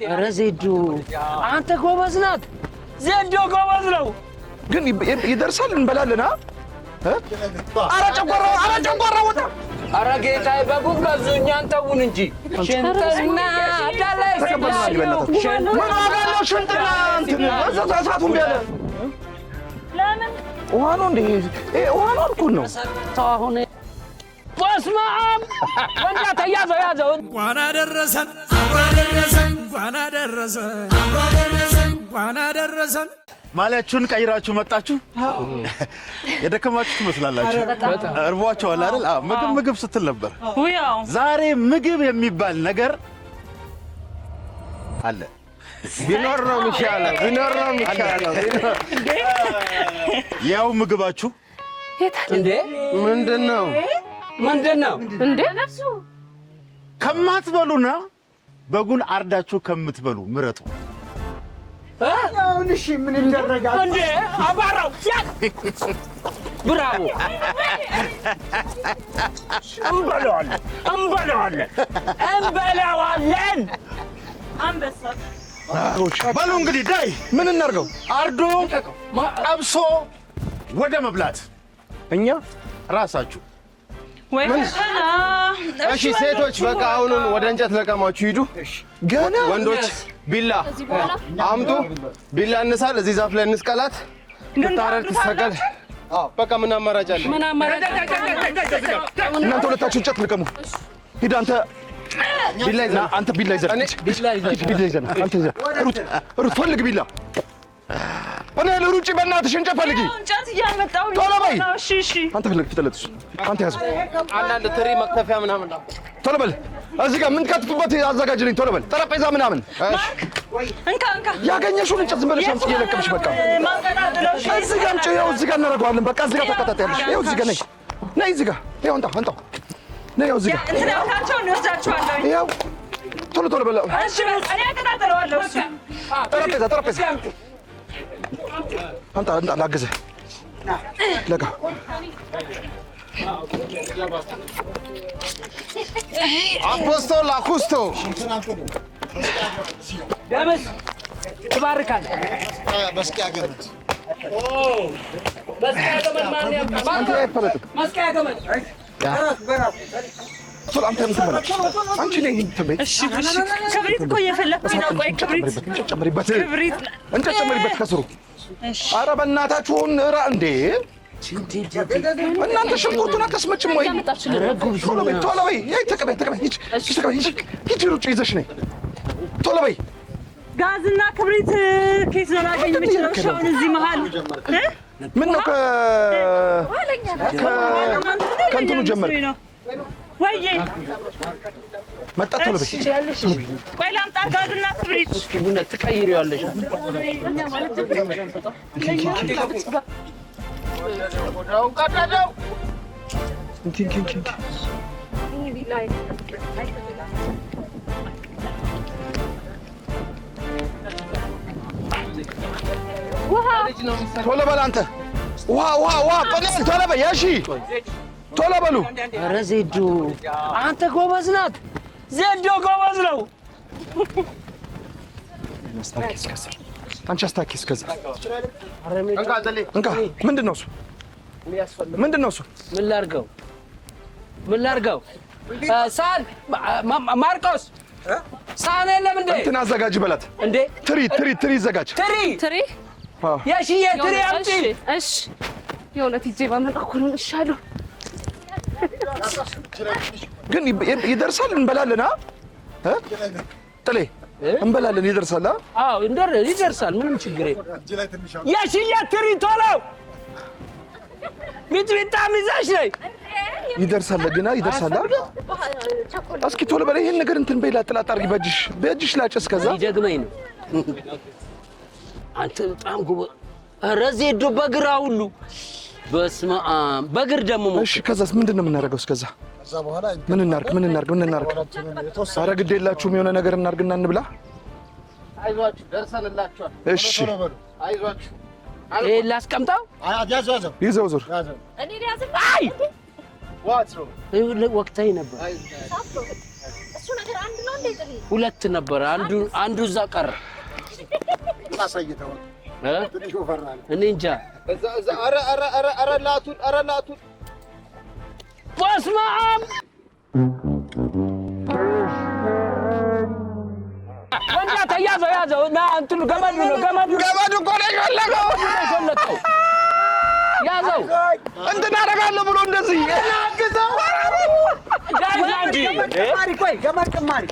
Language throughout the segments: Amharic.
ኧረ ዜዶ አንተ ጎበዝ ናት። ዜዶ ጎበዝ ነው ግን ይደርሳል እንበላለን ኧረ ጨጓራ ወጣ ኧረ ጌታዬ በጉድ ገዙ እኛን ተውን እንጂ ሽንጥና አዳላይ ምን ዋጋ አለው ሽንጥና እንትን እሳቱን ቢያለ ለምን ውሃ ነው እንዴ ውሃ ነው አልኩህ ነው አሁን በስመ አብ ወንዳ ያዘው እንኳን አደረሰን ማሊያችሁን ቀይራችሁ መጣችሁ። የደከማችሁ ትመስላላችሁ። እርቧችኋል አይደል? ምግብ ስትል ነበር። ዛሬ ምግብ የሚባል ነገር አለ። ቢኖር ነው የሚሻለው። ያው ምግባችሁ እንዴ ምንድነው እንዴ ከማትበሉና በጉን አርዳችሁ ከምትበሉ ምረጡ። አሁን እሺ ምን ይደረጋል እንዴ አባራው ብራቮ እንበላዋለን አንበሳ በሉ እንግዲህ ዳይ ምን እናርገው አርዶ ጠብሶ ወደ መብላት እኛ ራሳችሁ ወይ እሺ ሴቶች በቃ አሁኑን ወደ እንጨት ለቀማችሁ ሂዱ። ገና ወንዶች ቢላ አምጡ። ቢላ እንሳል፣ እዚህ ዛፍ ላይ እንስቀላት፣ ትታረድ፣ ትሰቀል። በቃ ምን አማራጭ አለ? እናንተ ሁለታችሁ እንጨት ልቀሙ። ሂድ አንተ ቢላ ይዘህ አንተ ቢላ ይዘህ አንተ ይዘህ ሩት ፈልግ ቢላ እኔ ልሩጭ በእናትሽ እንጨት ፈልጊ። እንጨት እያመጣሁ ቶሎ በይ። እሺ አንተ ፈልግ ፍጠለጥሽ አንተ ያዘው። አንዳንድ ትሪ መክተፊያ ምናምን ቶሎ በል። እዚህ ጋር ምን ከትፍበት አዘጋጅልኝ። ቶሎ በል። ጠረጴዛ ምናምን እንካ ያገኘሽውን እንጨት ዝም ብለሽ አምጪ እየለቀምሽ በቃ እዚህ ጋር አምጪ። ያው እዚህ ጋር እናደርገዋለን። በቃ እዚህ ጋር ተከታተያለሽ። ያው እዚህ ጋር ነይ እዚህ ጋር ያው አንጣው ነይ ያው እዚህ ጋር እንትናታቸው እንወስዳቸዋለሁ። ያው ቶሎ በል። እሺ እኔ አከታተለዋለሁ። እሱ ጠረጴዛ አንተ ላግዝህ ለጋ አፖስቶ ላኩስቶ ደምስ ትባርካል። መስቂያ ገመድ ማን ያውቃል? አንተ አይፈረጥም። መስቀያ ገመድ ቶሎ አንተ ምትመራ አንቺ ነኝ ትበይ። እሺ ክብሪት እኮ እየፈለኩኝ ነው። ቆይ ክብሪት እንጨት ጨምሪበት ከስሩ። ኧረ በእናታችሁን እራ እንዴ እናንተ ሽንኩርቱን አታስመጭም ወይ? ቶሎ በይ። ተቀበይ ሂጂ ሩጭ ይዘሽ ነይ ቶሎ በይ። ጋዝና ክብሪት ከየት ነው ላገኝ የምችለው? ሻውን እዚህ መሀል ምን ነው ከእንትኑ ጀመርክ ወይ መጣ። ቶሎ በይ። ቆይ ላምጣ ጋዝና ክብሪት። ቡና ትቀይሪዋለሽ። ቶሎ በል አንተ። ውሃ ቆንጆ ቶሎ በይ። እሺ ቶሎ በሉ። ኧረ ዜዶ አንተ ጎበዝ ናት። ዜዶ ጎበዝ ነው። አንቺ አስታኪ እስከዛ እንካ። ምንድን ነው እሱ? ምን ላድርገው? ሳህን ማርቆስ ሳህን የለም እንዴ? እንትን አዘጋጅ በላት እንዴ። ትሪ ይዘጋጅ። ትሪ የሽዬ ትሪ አምጪ። እሺ የእውነት ይዤ ባመጣ እኮ ነው እሻለሁ። ግን ይደርሳል እንበላለን። ጥሌ እንበላለን። ይደርሳል። አዎ ይደርሳል። ምንም ችግር የለም። የሽዬ ትሪ ቶሎ ሚጥሚጣ ይዘሽ ነይ። ይደርሳል ግና ይደርሳል። እስኪ ቶሎ በላይ ይሄን ነገር እንትን በይላ ጥላጣ አድርጊ በእጅሽ ላጭስ። ከዛ ይጀግመኝ ነው አንተ በጣም ጎበዝ። ኧረ ዜዶ በግራ ሁሉ በስመ አብ በግር ደግሞ እሺ። ከዛስ ምንድን ነው የምናደርገው? እስከዛ በኋላ ምን እናርግ? ኧረ ግድ የላችሁም የሆነ ነገር እናርግና እንብላ። አይዟችሁ ደርሰንላችኋል። እሺ አይዟችሁ። ይሄ ላስቀምጠው። ይዘው ዞር። እኔ ያዝም አይ ዋት ነው ወቅታዊ ነበር። እሱ ነገር ሁለት ነበር። አንዱ እዛ ቀረ። እኔ እንጃ። ኧረ ላቱን በስመ አብ ወንዳ ያዘው እና እንትኑ ገመዱ እኮ ነው የፈለገው። ያዘው እንትን አደርጋለሁ ብሎ እንደዚህ ገመድ ጭማሪ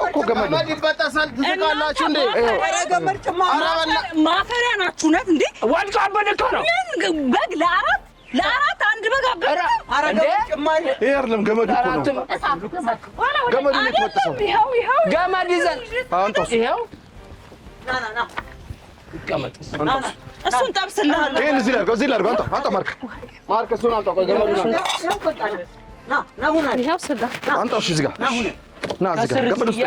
እኮ ገመድ ይበጠሳል። ትስቃላችሁ እንዴ? ኧረ ገመድ ጭማሪ ማፈሪያ ናችሁ ነት እንዴ? ወድቃበት እኮ ነው። ምን በግ ለአራት አንድ በግ አበረ። ኧረ ገመድ ጭማሪ ይሄ አይደለም ገመዱ እኮ ነው። ገመዱ ነው የተበጠሰው። ይኸው ገመድ ይዘን አንተስ ይኸው ና ይቀመጥ። እሱን ጠብስልሃለሁ። ይሄን እዚህ ላይ አንተ ማርክ እሱን አምጣ። ቆይ ገመዱ ነው ይኸው ስጋ አንተ እሺ፣ እዚህ ጋር ና እዚህ ጋር ገመዱ ውስጥ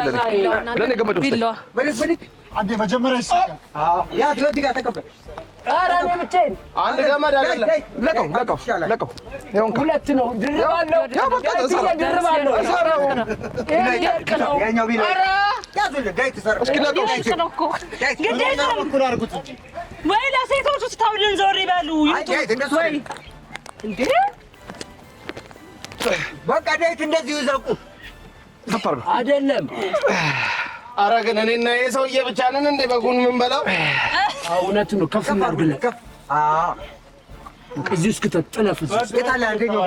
ለኔ ገመዱ ውስጥ አንዴ መጀመሪያ ይሰጣል። ያ ስለዚህ ጋር ተቀበል። ኧረ እኔ ብቻዬን አንድ ገመድ አይደለም። ለቀው ይሄን ሁለት ነው። ድርባለሁ። ድርባለሁ። ያኛው ቢለው ያዙልህ ጋይ ተሰራ እስኪ ለቀው ወይ ለሴቶቹ ስታውልን ዞር ይበሉ። ወይ እንዴ በቃ ዳይት እንደዚህ ይዘቁ ተፈርጋ አይደለም። ኧረ ግን እኔና ይሄ ሰውዬ ብቻ ነን እንደ በጉን የምንበላው? እውነቱን ነው። ከፍ እናድርግለት። እዚህ እስክትጥለፍ የታለ አንደኛው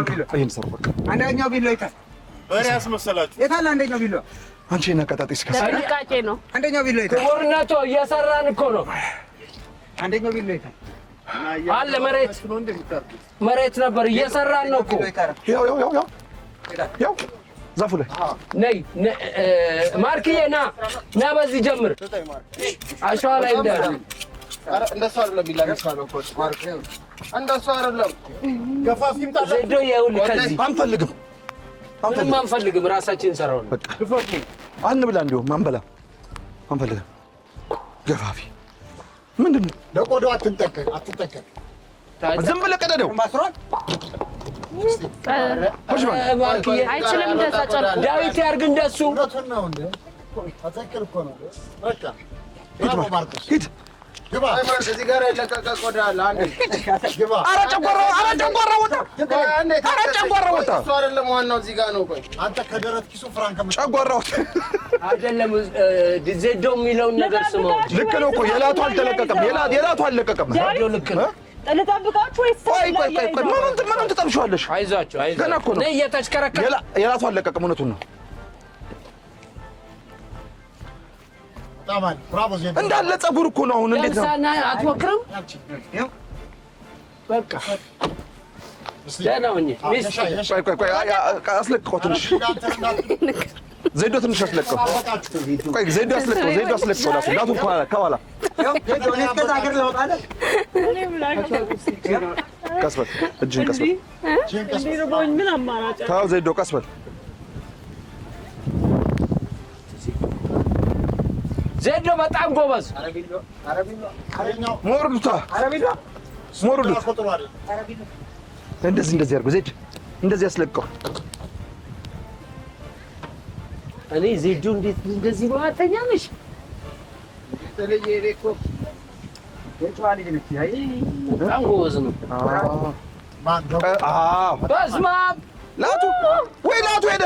ቢሎ ይሄን ሰሩ በቃ አንደኛው ቢሎ የታለ በሬ ያስመሰላችሁ የታለ አንደኛው ቢሎ አንቺ ነቀጣጤ እስከ ጥንቃቄ ነው። አንደኛው ቢሎ የታለ ክቡርነቶ እየሰራን እኮ ነው። አንደኛው ቢሎ የታለ አለ መሬት ነበር እየሰራን ነው እኮ። ያው ዛፉ ላይ ነይ ማርክዬ ና በዚህ ጀምር። አሸዋ ላይ እንዳለ ኧረ እንደሱ አይደለም ቢላ ነው እኮ እንደሱ አይደለም። ገፋፍ ይምጣ። ዜዶ ይኸውልህ ከዚህ አንፈልግም። ምንም አንፈልግም። ራሳችን እንሰራው ነው። በቃ አንብላ እንደውም አንፈልግም። ገፋፊ ምንድን ነው? ለቆዳው አትንጠቀቅ ዝም ብለህ ቀደደው። ማስሯል ማርክዬ አይችልም። እንደዛ ጨርቁ ዳዊት ያርግ እንደሱ። እውነቱን ነው እንዴ? አትዘክር እኮ ነው። በቃ ማርቆስ ሂድ ግባ። እዚህ ጋር የለቀቀ ቆዳ አለ። አንዴ ግባ። ኧረ ጨጓራ ወጣ። እሱ አይደለም ዋናው እዚህ ጋር ነው። ቆይ አንተ ከደረት ኪሱ ፍራንክ ጨጓራ ወጣ አይደለም ዜዶ የሚለውን ነገር ስማው። ልክ ነው እኮ የላቱ አልተለቀቀም። የላቱ አልለቀቀም። ዜዶ ልክ ነው። ልጠብቃችሁ ወይስ ቆይ ምኑን ትጠብሺዋለሽ? አይዟችሁ ገና እኮ ነው። ነይ እየተሽከረከረ የላቱ አልለቀቀም። እውነቱን ነው። ታማን ብራቮ ዜዶ እንዳለ ፀጉር እኮ ነው። አሁን እንዴት ነው? ለምሳና አትሞክርም? በቃ ደህና ሁኚ። ቆይ አስለቅቀው ትንሽ ዜዶ ትንሽ አስለቅቀው። ቆይ ዜዶ አስለቅቀው። ላቱ ከኋላ ቀስ በል እጅህን ቀስ በል ተው ዜዶ ቀስ በል ዜዶ በጣም ጎበዝ። ሞርዱታ እንደዚህ አድርጎ ዜድ እንደዚህ አስለቅቀው። እኔ ዜዶ እንዴት እንደዚህ በዋተኛ ነሽ? በጣም ጎበዝ ነው። በስመ አብ ላቱ ሄደ።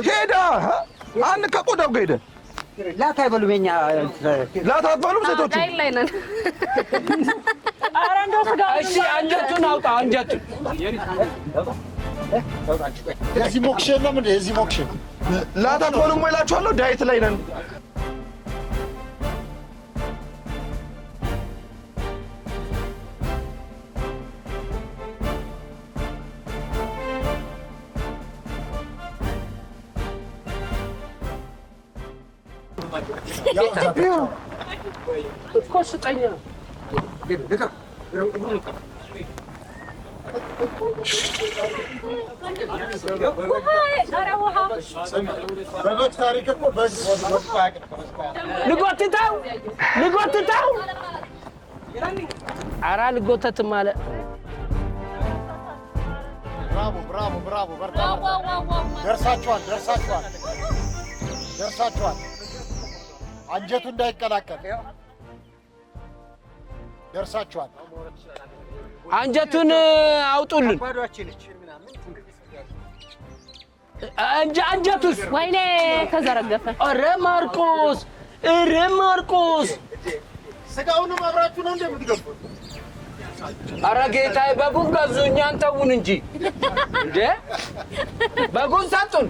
ሄደ። አንድ ከቆዳው ጋር ሄደ። ላት አይበሉም። የእኛ ላት አትበሉም ሴቶቹ። ኧረ እንደው ስጋ እሺ አንጀቱን አውጣ። አንጀቱን የዚህ ሞክሼ የለም እንደ የዚህ ሞክሼ ላት አትበሉም ወይ እላችኋለሁ። ዳይት ላይ ነን። እኮ ስጠኝ። በበግ ታሪክ እኮ ልጎትተው ኧረ ልጎተትም አለ። ብራቮ ደርሳችኋል አንጀቱ እንዳይቀላቀል ደርሳችኋል አንጀቱን አውጡልን አንጀቱስ ወይኔ ተዘረገፈ ኧረ ማርቆስ ስጋውንም አብራችሁ ነው እንደምትገቡት ኧረ ጌታዬ በጉን ገዙ እኛን ተውን እንጂ እንደ በጉን ሰጡን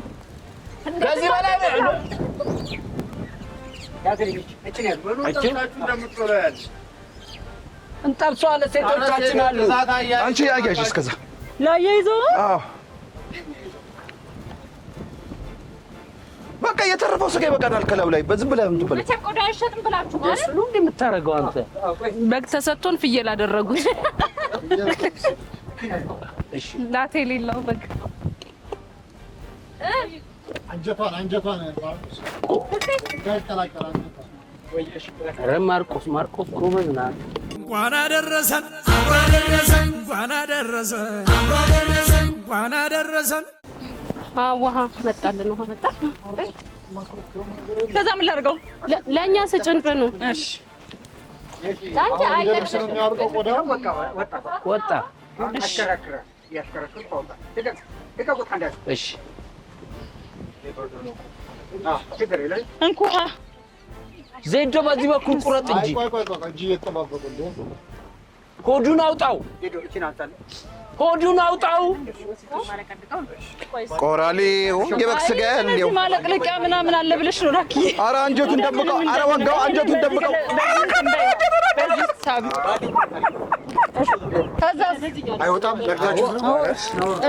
ከዚህ በላይ እንጠብሰዋለን ሴቶቻችን አሉ አንቺ አያይሽ እስከዛ ላያይዞ በቃ የተረፈው ስጋ ይበቃናል ከላዩ ላይ በዝም ብለህ እንትን በል ቆዳ አይሸጥም ብላችሁ ማለት ነው እንደምታረገው አንተ በግ ተሰጥቶን ፍየል አደረጉት እሺ ላቴ ሌላው በግ አንጀቷን ኧረ ማርቆስ ጎበዝ ናት እንኳን አደረሰን ውሃ መጣልን ውሃ መጣ ከዛ ምን ላድርገው ለእኛ ስጭንብኑ እሺ አንተ አይደለም የሚያወርቀው ቆዳ ወጣ እሺ እንኳ ዘይዶ በዚህ በኩል ቁረጥ እንጂ እንጂ እየተጠባበቁ ሆዱን አውጣው ቆራሌው የበግ ስጋ ያለው ማለቅለቂያ ምናምን አለ ብለሽ ነው ራኪ ኧረ አንጀቱን ደብቀው ኧረ ወጋው አንጀቱን ደብቀው ከዛ አይወጣም ለጋችሁ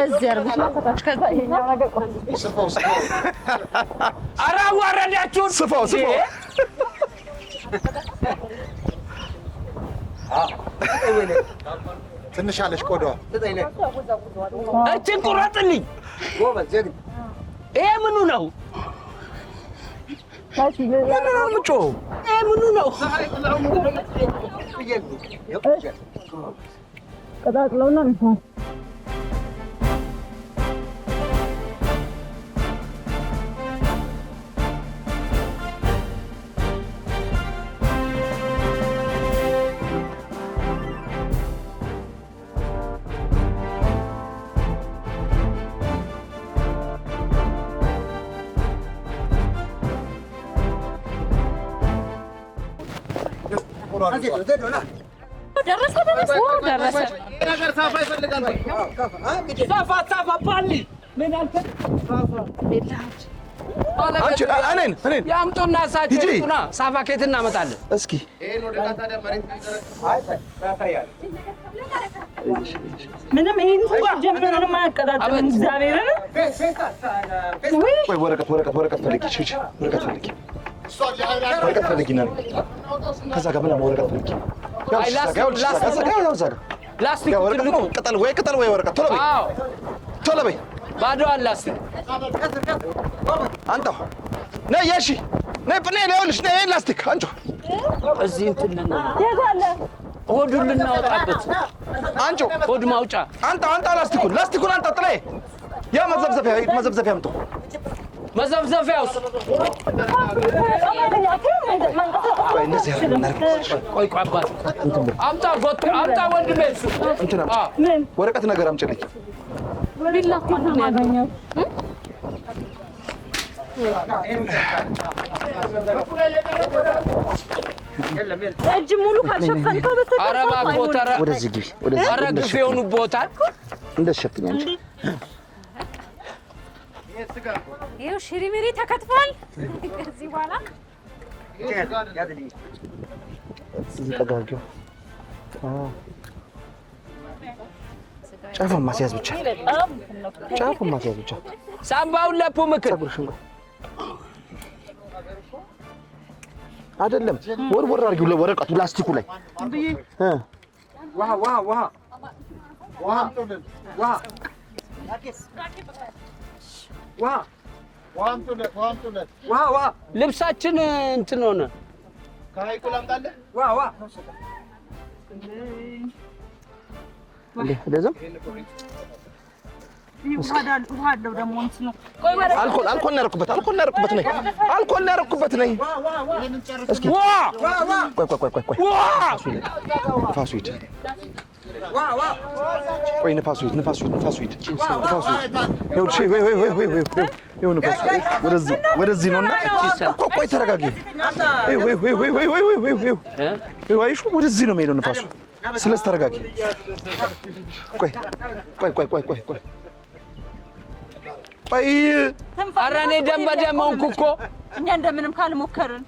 እዚህ አርግሽ ከዛ ይሄኛው ነገር ኧረ አዋረዳችሁን ስፋው ትንሽ አለሽ ቆዳዋ እችን ቁረጥልኝ ይሄ ምኑ ነው ምጮህ ይሄ ምኑ ነው ቀጣጥለውና ነው ደረሰ ነገር ሳፋ ይፈልጋል ሳፋ ባሊ ምን አልከ አንቺ እኔን ያምጡና ሳይቱና ሳፋ ከየት እናመጣለን እስኪ ይሄን ወደ ታዲያ መሬት ምንም ይሄን ጀምረንም አያቀጣጥልም እግዚአብሔርን ወይ ወረቀት ፈልጊ እሺ ወረቀት ፈልጊና ከዛ ጋር ምናምን ወረቀት ፈልጊ ላስቲክ ቅጠል ወይ ወረቀት ቶሎ በይ ባዶ ላስቲክ አንተ ነይ እሺ ነይ ይኸውልሽ ነይ ላስቲክ አንቺ እዚህ እንትን ያዛለ ሆዱን ልናወጣበት አንቺ ሆድ ማውጫ አንተ ላስቲኩን አንተ ጥላይ ያ መዘብዘፊያ አምጡ መዘብዘፊያውስ ቆይ አባት አምጣ ወንድሜ እሱ እንትን ወረቀት ነገር አምጪልኝ ቢላ እኮ ነው ያገኘው እጅ ሙሉ ካልሸፈንከው በስተቀር ኧረ እባክህ ወተረ ወደዚህ ግቢ ኧረ ግፍ የሆኑቦታል እንደሸፍኝ አንቺ ይኸው ሽሪሚሪ ተከትፏል ከዚህ በኋላ ተጋግው ጫፉን ማስያዝ ብቻ ሳምባውን ለፑ ምክር አይደለም ወርወር አድርጊው ለወረቀቱ ላስቲኩ ላይ ልብሳችን እንትን ሆነ። ከሀይቁ ላምጣልህ? አልኮል ነው ያደረኩበት ነኝ። እስኪ ቆይ ንፋሱ ሂድ። ወደዚህ ነውና ቆይ ተረጋጊ። ወደዚህ ነው የሚሄደው ንፋሱ። ስለዚህ ተረጋጊ። ቆይ ኧረ እኔ ደም በደም ሆንኩ እኮ። እኛ እንደምንም ካልሞከርን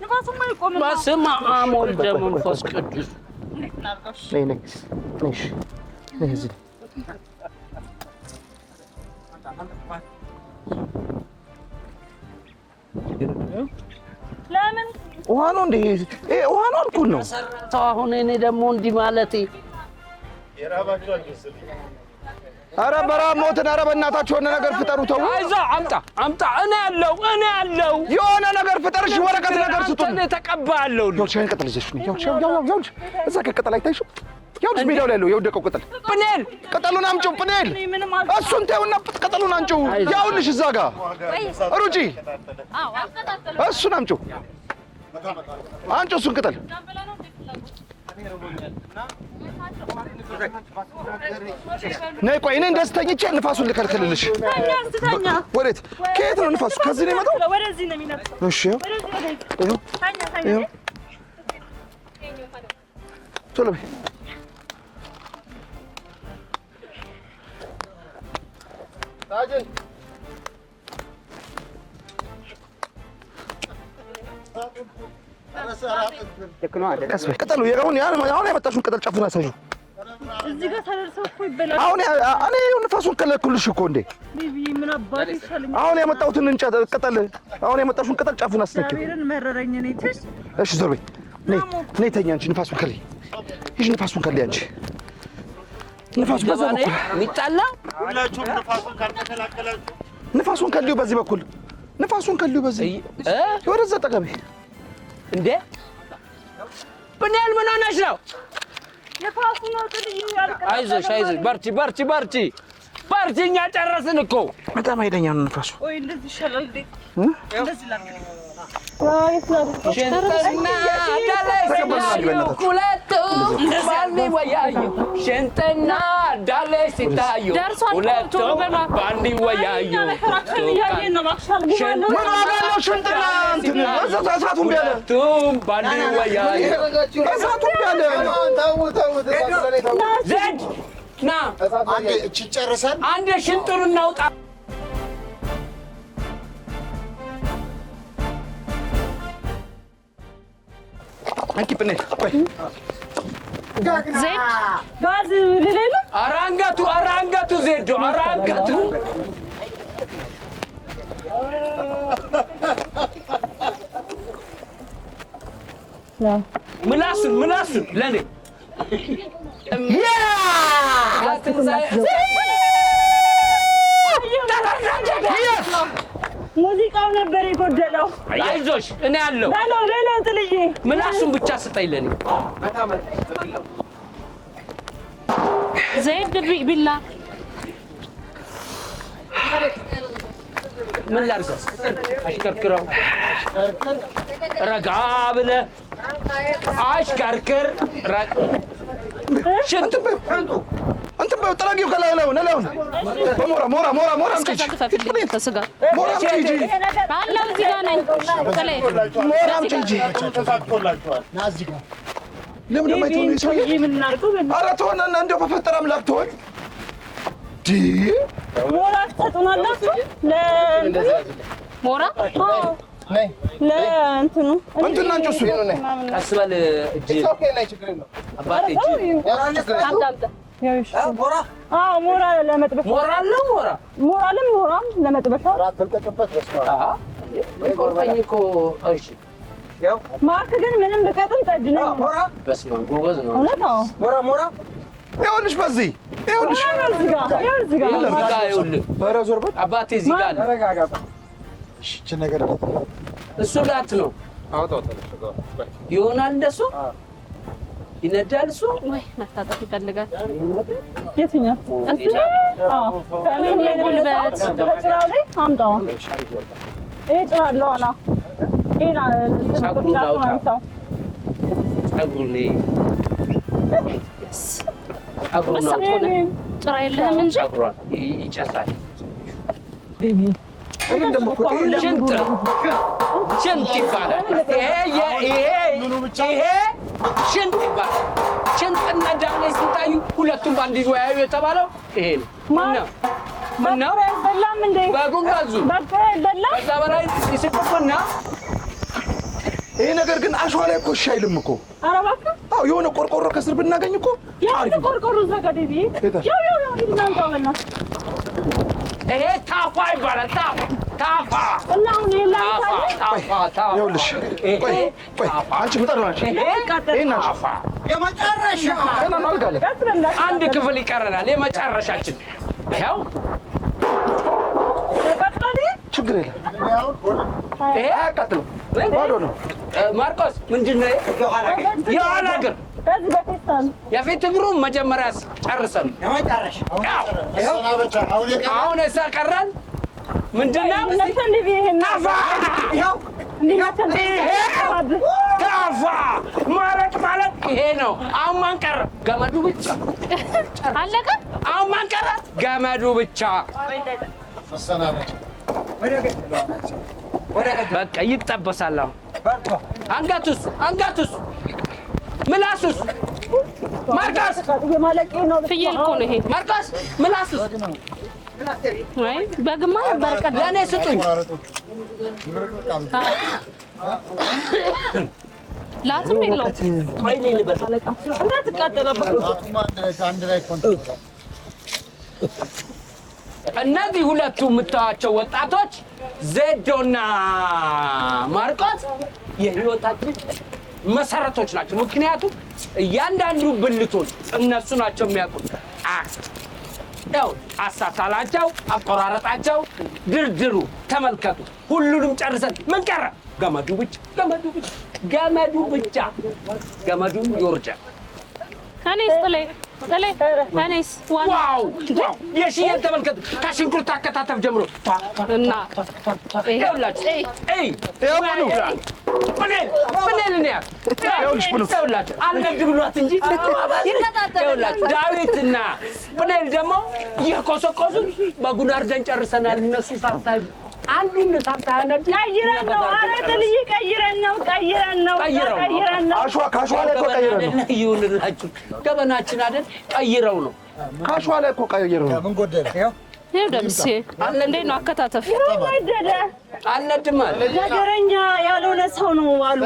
ንፋሱማ አይቆምም። በስመ አብ ወወልድ ወመንፈስ ቅዱስ። ነይ ለምን ውሃ ነው እንዴ? ውሃ ነው አልኩህ ነው። አሁን እኔ ደግሞ እንዲህ ማለቴ ኧረ በረሀብ ሞትን። ኧረ በእናታችሁ የሆነ ነገር ፍጠሩ። ተው። አይዞህ አምጣ። እኔ አለው የሆነ ነገር ፍጠር። እሺ ወረቀት ነገር ስጡን። እኔ ተቀባለሁ። ይኸውልሽ ቅጠል ይዘሽ ነይ። ይኸውልሽ እዛ ቅጠል አይታይሽም? ይኸውልሽ ሜዳው ላይ ያለው የወደቀው ቅጠል። ጵኔል ቅጠሉን አምጪው። ጵኔል እሱን ተይውና ቅጠሉን አንጪው። ይኸውልሽ እዛ ጋር ሩጪ። እሱን አምጪው እሱን ቅጠል። ነይ ቆይ እኔ እንደዚህ ተኝቼ ንፋሱን ልከልክልልሽ። ወዴት? ከየት ነው ንፋሱ? ከዚህ ነው የመጣው? ወደዚህ ነው የሚነፍሰው። እሺ ቶሎ በይ። ቅጠሉ አሁን ያመጣሽውን ቅጠል ጫፉን አሳይው። እዚህ ጋር ተደርሰው እኮ ይበላል። አሁን እኔ ንፋሱን ከለኩልሽ እኮ እንዴ። ምን አባቴ ይሻለኛል። አሁን ያመጣሁትን እንጨት ቅጠል፣ አሁን ያመጣሽውን ቅጠል ጫፉን አስነኪው። እግዚአብሔርን መረረኝ እኔ ትሽ። እሺ ዞር በይ። ነይ ተኛ አንቺ። ንፋሱን ከልይ። ይሽ ንፋሱን ከልይ አንቺ። ንፋሱን በዛ በኩል የሚጣላ ሁላችሁም ንፋሱን ካልተከላከላችሁ ንፋሱን ከልዩ በዚህ በኩል ንፋሱን ከልዩ በዚህ ወደዛ ጠገቤ እንዴ። ጵኔል ምን ሆነሽ ነው? ንፋሱ ነው ጥልይ ያልቀ። አይዞሽ በርቺ። እኛ ጨረስን እኮ። በጣም ኃይለኛ ነው ንፋሱ። ወይ እንደዚህ ይሻላል እንዴ? እንደዚህ ላክ ሽንጥና ዳሌ ሲታዩ ሁለቱም ባንዲ ወያዩ። ምን ዋጋ አለው ሽንጥና እንትን እሳቱን ቢያለ ሁለቱም ባንዲ ወያዩ። እሳቱን ቢያለ ዘድ ና አንዴ እቺ ጨርሰን አንድ ሽንጡን እናውጣ። አንቺ ጵኔል ቆይ ዘይት ጋዝ ለሌለ አራንጋቱ ዜዶ አራንጋቱ ምላሱን ለኔ ሙዚቃው ነበር የጎደለው። አይዞሽ እኔ አለው ሌላ ጥልዬ ምላሱን ብቻ ስጠኝ ለኔ። ዘይት ቢላ ምን ላድርገው? አሽከርክረው ረጋ ብለህ አሽከርክር። ሽንት እንትን በይው ጥረጊው ከላይ ነው ሞራ አምጪ። ሞራ አምጪ እንጂ ሞራ አምጪ እንጂ። ለምን የማይተውኝ ሰውዬ? ኧረ ተወን እንደው በፈጠረ አምላክ ተወን። ሞራ ትሰጡናላችሁ? ሞራ ለእንትኑ እንትን አንቺ እሱ ቀስ በል እጅ አባቴ እጅ ሞራ ለመጥበሻ ሞራም ለመጥበሻ ቆርጠኝ እኮ። እሺ ማርክ ግን ምንም ብቀጥም ጠጅ ነው። በስመ አብ ጎበዝ ነው። እውነት ነው። ሞራ ይኸውልሽ በዚህ ይኸውልሽ ኧረ ዞር በል አባቴ እዚህ ጋር አለ። እሺ ነገር እሱ ላት ነው ይሆናል እንደሱ ይነዳል እሱ ወይ መታጠፍ ይፈልጋል። የትኛው አዎ ከምን የጉልበት ስራው ላይ አምጣው እጭራለሁ አላ ኢና ጸጉሩን ጥራ የለህም እንጂ ይጨሳል። ሽንት ይባላል። ይሄ ሽንት ይባላል። ሽንትና ዳሌ ሲታዩ ሁለቱም ባንድ ይወያዩ የተባለው ይሄ ነው። ምነው በላም እንዴ በጉን ጋዙ በቃ በላም ከዛ በላይ ይስጥቁና ይሄ ነገር ግን አሸዋ ላይ እኮ እሺ አይልም እኮ። ኧረ እባክህ አዎ የሆነ ቆርቆሮ ከስር ብናገኝ እኮ ያው ቆርቆሮ ዘጋዴ ያው እናንተ በእናትህ ይሄ ታፋ ይባላል። ታፋ እና አሁን ታፋ ይኸውልሽ ቆይ አንቺ ምጣድ ነው አንቺ ይሄን ታፋ የመጨረሻ አንድ ክፍል ይቀረናል። የመጨረሻችን ይኸው ችግር የለም። ይሄ አያቃጥልም ባዶ ነው። ማርቆስ ምንድን ነው የኋላ እግር የፊት እግሩን መጀመሪያ ጨርሰን አሁን እሳ ቀረን ምንድን ነው ታፋ ማለት ይሄ ነው። አሁን ማን ቀረ? ገመዱ ብቻ አለቀ። አሁን ማን ቀረ? ገመዱ ብቻ በቃ ይጠበሳል። አንገቱስ ምላሱስ ማርቆስ ፍየል እኮ ነው ይሄ ማርቆስ ምላሱስ ወይ በግማ በርቀት ለእኔ ስጡኝ። ላትም የለውም እነዚህ ሁለቱ የምታዋቸው ወጣቶች ዜዶና ማርቆስ የህይወታችን መሰረቶች ናቸው። ምክንያቱም እያንዳንዱ ብልቶች እነሱ ናቸው የሚያውቁት። ያው አሳሳላቸው፣ አቆራረጣቸው፣ ድርድሩ ተመልከቱ። ሁሉንም ጨርሰን ምን ቀረ? ገመዱ ብቻ ገመዱ ይወርጃል። እኔስ እኔስ ዋው የሽየን ተመልከቱ። ከሽንኩርት አከታተፍ ጀምሮ እና ይኸውላችሁ ይኸውላችሁ አልነድ ብሏት እንጂ ይኸውላችሁ ዳዊትና ብኔል ደግሞ እየኮሰኮሱ በጉን አርደን ጨርሰናል። እነሱ ሳርታዩ አንዱን ሳርታዩ ቀይረን ነው። ኧረ ጥልዬ ቀይረን ነው አሸዋ ከአሸዋ ላይ እኮ ቀይረን ነው። ይሁንላችሁ ገበናችን አይደል? ቀይረው ነው። ከአሸዋ ላይ እኮ ቀይረው ነው። ምን ጎደለ? ይኸው ደምሴ እንዴት ነው አከታተፍ? አልነድም አለ ነገረኛ ያልሆነ ሰው ነው አሉ።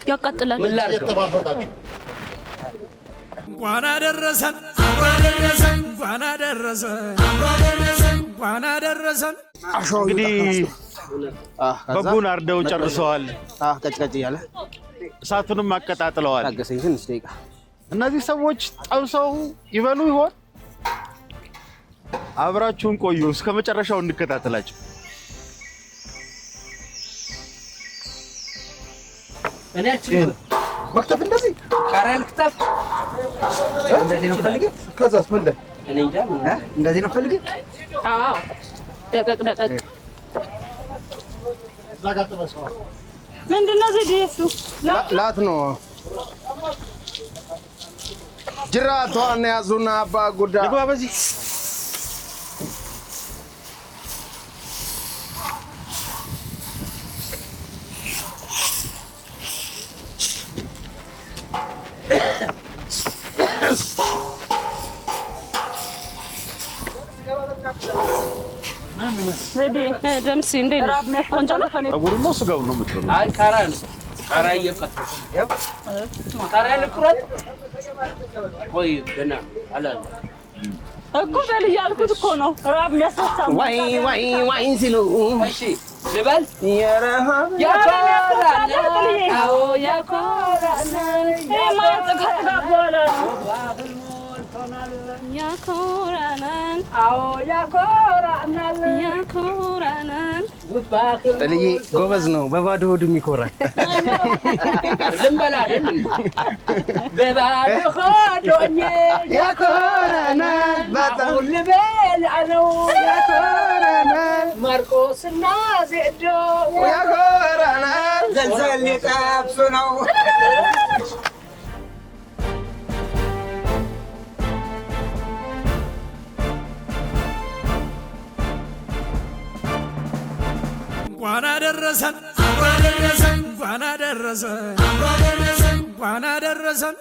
ያቃጥላል። ምን ላድርገው? እንኳን አደረሰን እንግዲህ በጉን አርደው ጨርሰዋል። ቀጭቀጭ እያለ እሳቱንም አቀጣጥለዋል። ታገሰኝ ትንሽ ደቂቃ። እነዚህ ሰዎች ጠብሰው ይበሉ ይሆን? አብራችሁን ቆዩ፣ እስከ መጨረሻው እንከታተላቸው። እኔ አችልም መክተፍ እንደዚህ ቃሪያ ልክተፍ እንደዚህ ነው ፈልጌ። ከዛስ ምን ላይ እኔ እንጃ እንደዚህ ነው ፈልጌ። አዎ ደቀቅ ምንድን ነው ዘዴሱ? ላት ነው ጅራቷን ያዙና አባ ጉዳ ልግባ በዚህ ደምሴ እንዴት ነው? ቆንጆ ነው። ጠጉሩን ነው ስጋውን ነው የምትበሉት? አይ ቃሪያ ነው። ቃሪያ እየቀጠልኩ ቃሪያ ልቁረጥ። ቆይ ገና አላለም እኮ በል እያልኩት እኮ ነው። ራብ የሚያስነሳ ዋይ ሲሉ እሺ ልበል። የረሃብ ያፈራል። አዎ ያ ያኮራናል ያኮራናል አዎ ያኮራናል ያኮራናል ጥልዬ ጎበዝ ነው። በባዶ ሆዱ የሚኮራ ዝም በል አይደል በባዶ ሆዶኜ ያኮራናል በጣም ልበላ ነው ያኮራናል ማርቆስና ዜዶ ያኮራናል ዘልዘል ሊጠብሱ ነው። እንኳን አደረሰን እንኳን አደረሰን እንኳን አደረሰን እንኳን አደረሰን